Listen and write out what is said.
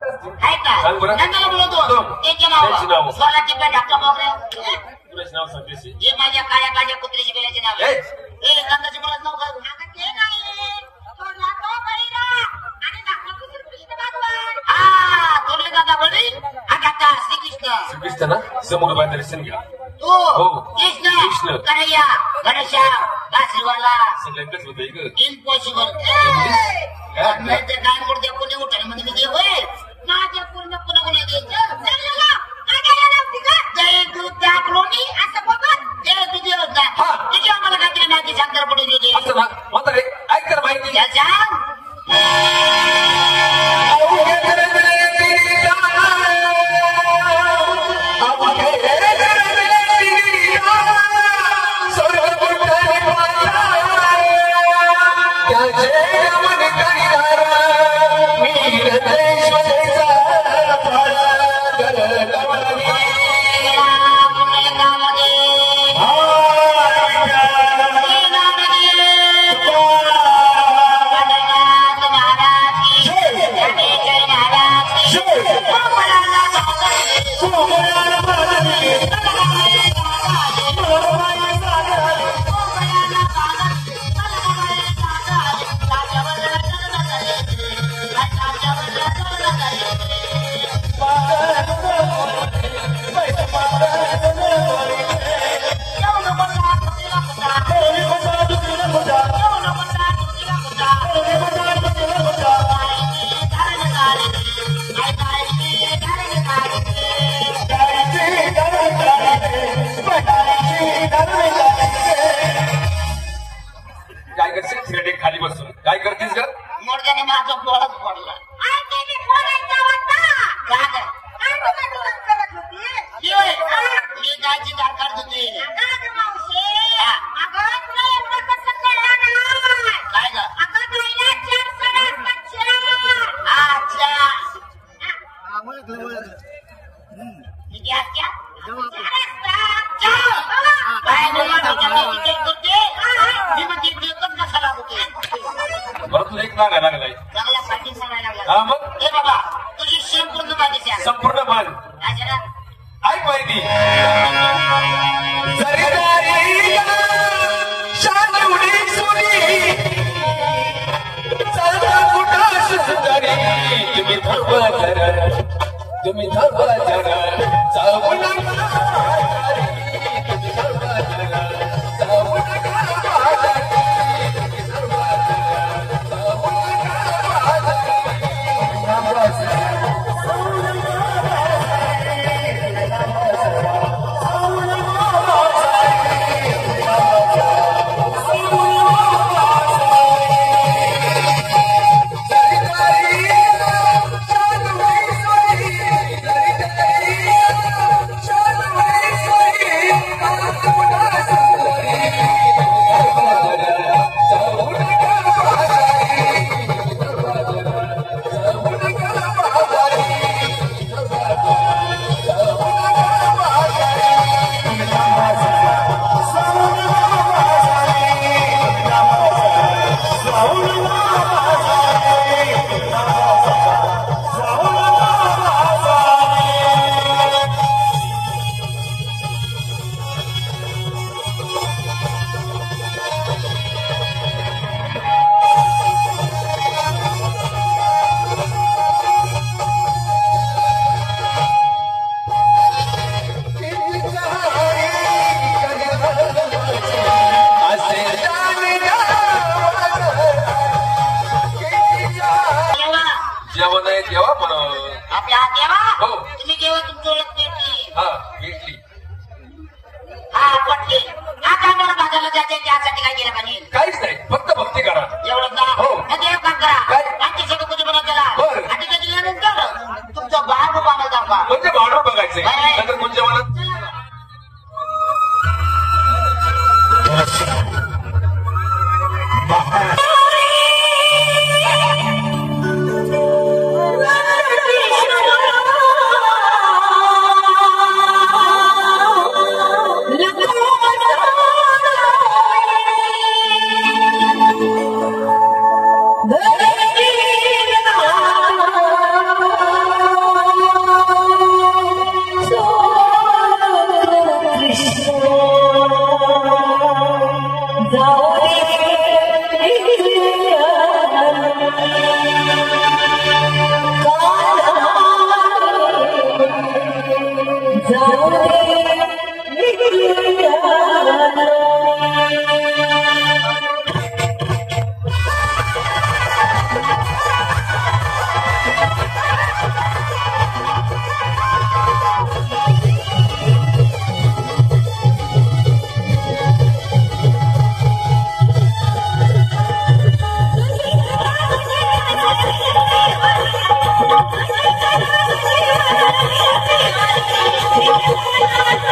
आहे का सांग बरं. नंदाला बोलवतो त्यांची त्याचे नावं. नाव स्वराचे पे ढाका मोगरे तुझं नाव सांगतेस हे माझ्या काळ्या काळ्या कुत्र्याची बेल्याचे नाव ए. हे नंदाची मुलाचं नाव काय आता ते नाही थोरला तो बळीरा आणि धाकला कुत्र कृष्ण भगवान हा थोरले दादा बळी हा धाकटा श्रीकृष्ण श्रीकृष्ण ना समोर बाहेर दर्शन घ्या तो हो. कृष्ण कृष्ण. कन्हैया गणेशा बासरीवाला सगळं एकच होतं एक इम्पॉसिबल काय? नाही तर काय मूर्त्या कोणी उठाने मध्ये मी होय माझ्या पूर्ण पुन्हा कोणी द्यायचं जय दूध दाखलोनी असं बघत जय दूध देवता हा. तुझी आम्हाला काहीतरी माहिती साखर पडून देते असं ना म्हातारे ऐक तर माहिती त्याच्या काय करशील सिगरेट खाली बसून काय करतेस ग मोर्चाने माझा डोळाच पडला मी गायची दार काढत होते काय ग अच्छा किती असत्या काय मी म्हणजे एकच कसा लागते बरं तुला एक नागा लागलाय चांगला पाठी सांगायला लागला हा मग हे बाबा तुझी संपूर्ण माहिती सांग संपूर्ण मान अच्छा ऐक माहिती तुम्ही धर्म जरा तुम्ही धर्म जेवण आहे जेव्हा पण आपल्या हात देवा हो. तुम्ही जेव्हा तुमची ओळख भेटली हा भेटली हा पटली आता मला बाजारला जायचं त्यासाठी काय केलं पाहिजे काहीच नाही फक्त भक्ती करा एवढं ना हो. देव काम करा काय? आणखी सगळं कुठे बनवत गेला बरं. आणि ते दिल्यानंतर तुमचं बाळ बाबा दाखवा म्हणजे भावना बघायचंय काय? नंतर कोणत्या मनात महाराज